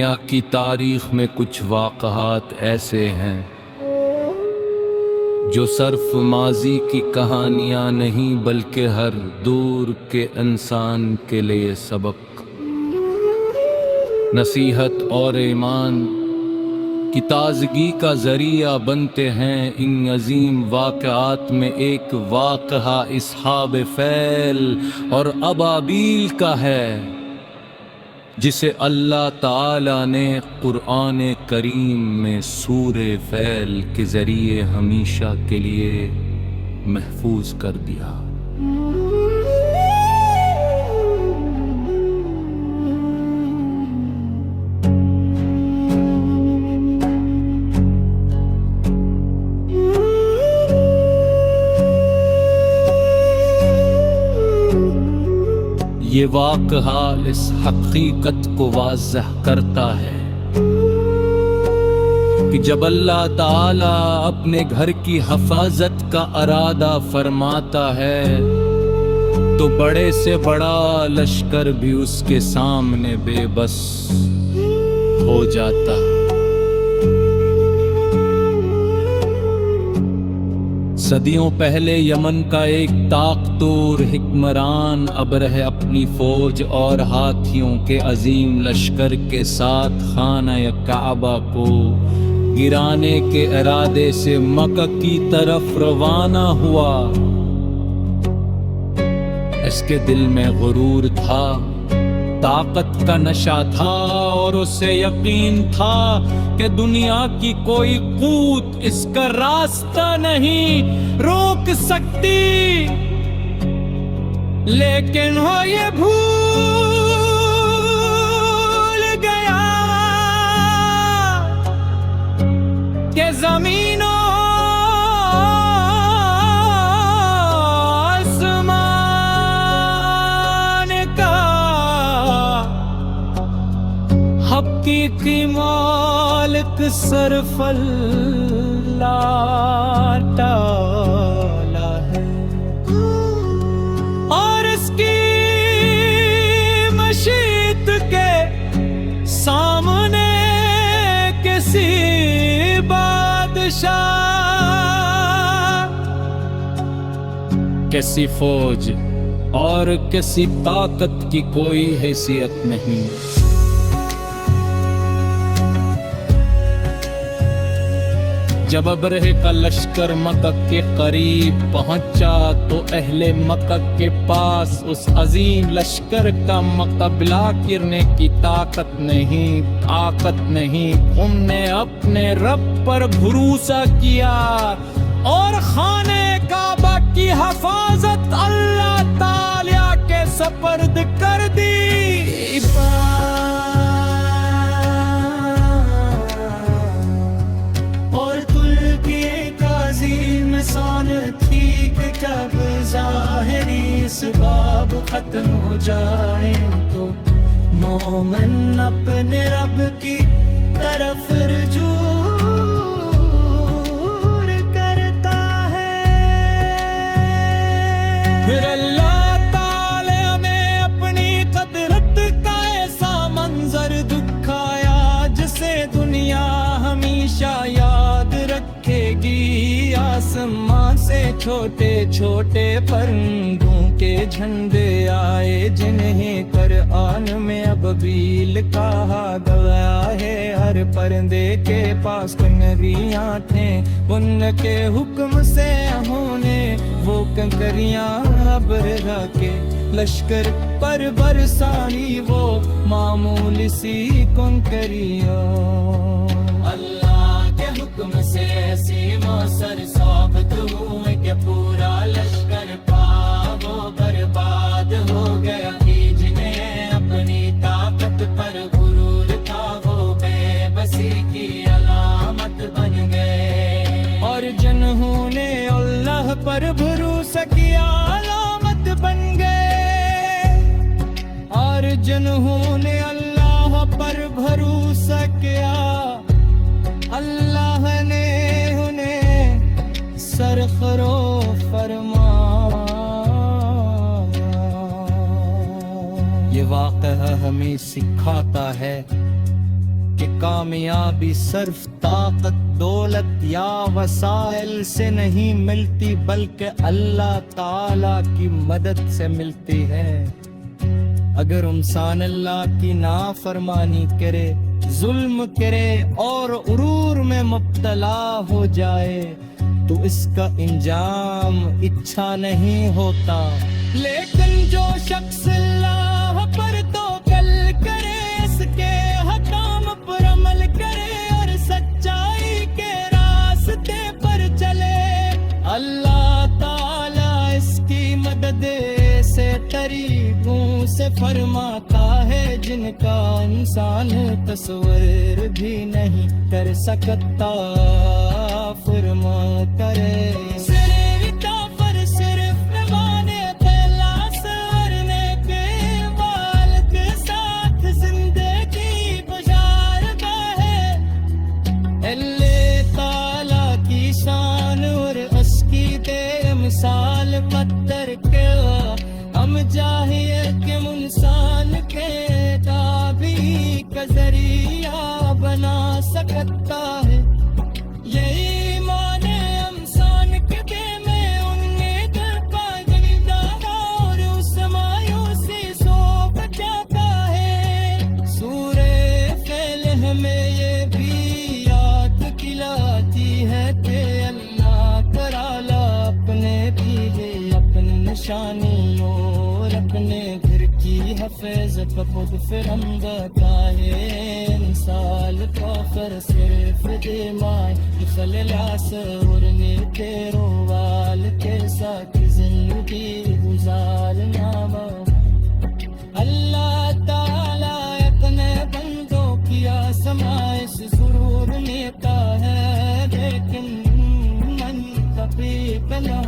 دنیا کی تاریخ میں کچھ واقعات ایسے ہیں جو صرف ماضی کی کہانیاں نہیں بلکہ ہر دور کے انسان کے لیے سبق، نصیحت اور ایمان کی تازگی کا ذریعہ بنتے ہیں۔ ان عظیم واقعات میں ایک واقعہ اصحاب فیل اور ابابیل کا ہے، جسے اللہ تعالی نے قرآن کریم میں سورہ فیل کے ذریعے ہمیشہ کے لیے محفوظ کر دیا۔ یہ واقعہ اس حقیقت کو واضح کرتا ہے کہ جب اللہ تعالی اپنے گھر کی حفاظت کا ارادہ فرماتا ہے تو بڑے سے بڑا لشکر بھی اس کے سامنے بے بس ہو جاتا ہے۔ صدیوں پہلے یمن کا ایک طاقتور حکمران ابرہ اپنی فوج اور ہاتھیوں کے عظیم لشکر کے ساتھ خانہ کعبہ کو گرانے کے ارادے سے مکہ کی طرف روانہ ہوا۔ اس کے دل میں غرور تھا، طاقت کا نشہ تھا اور اسے یقین تھا کہ دنیا کی کوئی قوت اس کا راستہ نہیں روک سکتی، لیکن وہ یہ بھول گیا کہ زمین و حقیقی مالک صرف اللہ تعالی ہے، اور اس کی مشیت کے سامنے کسی بادشاہ، کسی فوج اور کسی طاقت کی کوئی حیثیت نہیں۔ جب ابرہ کا لشکر مکہ کے قریب پہنچا تو اہل مکہ کے پاس اس عظیم لشکر کا مقابلہ کرنے کی طاقت نہیں۔ ہم نے اپنے رب پر بھروسہ کیا اور خانہ کعبہ کی حفاظت اللہ تعالی کے سپرد کر دی۔ انسان تھی کہ جب ظاہری اسباب ختم ہو جائیں تو مومن اپنے رب کی طرف رجوع کرتا ہے۔ پھر اللہ تعالی ہمیں اپنی قدرت کا ایسا منظر دکھایا جسے دنیا ہمیشہ یاد رکھے گی۔ آسمان سے چھوٹے چھوٹے پرندوں کے جھنڈے آئے جنہیں قرآن میں ابابیل کہا گیا ہے۔ ہر پرندے کے پاس کنکریاں تھیں، ان کے حکم سے انہوں نے وہ کنکریاں ابرہ کے لشکر پر برسائی، وہ معمولی سی کنکریاں اللہ کے حکم سے ایسی موثر ثابت ہوئے کہ پورا لشکر وہ برباد ہو گیا۔ جنہیں اپنی طاقت پر غرور تھا وہ بے بسی کی علامت بن گئے، اور جنہوں نے اللہ پر بھروسہ کیا علامت بن گئے، اور جنہوں نے اللہ پر بھروسہ کیا اللہ نے انہیں سرخرو فرمایا۔ یہ واقعہ ہمیں سکھاتا ہے کہ کامیابی صرف طاقت دولت یا وسائل سے نہیں ملتی بلکہ اللہ تعالی کی مدد سے ملتی ہے۔ اگر انسان اللہ کی نافرمانی کرے، ظلم کرے اور غرور میں مبتلا ہو جائے تو اس کا انجام اچھا نہیں ہوتا، لیکن جو شخص اللہ پر توکل کرے، اس کے حکام پر عمل کرے اور سچائی کے راستے پر چلے، اللہ تعالی اس کی مدد سے طریقوں سے فرماتا ہے جن کا انسان تصور بھی نہیں کر سکتا۔ فرما کرے مثال پتھر کے ہم چاہیے کہ انسان کے تابعی کا ذریعہ بنا سکتا ہے۔ یہی ایمان انسان کے دل میں امید کا جلدہ اور اس مایوسی سو بچاتا ہے۔ سورہ فیل ہمیں یہ بھی یاد دلاتی ہے کہ اللہ تعالی اپنے دیے اپنی نشانی اور اپنے گھر کی حفاظت خود فرم بتائے۔ انسان کافر صرف دیمائے خللاس اور نیتیرو وال کے ساتھ زندگی گزارنا۔ اللہ تعالی اپنے بندوں کی آزمائش ضرور لیتا ہے، لیکن من کبھی بنا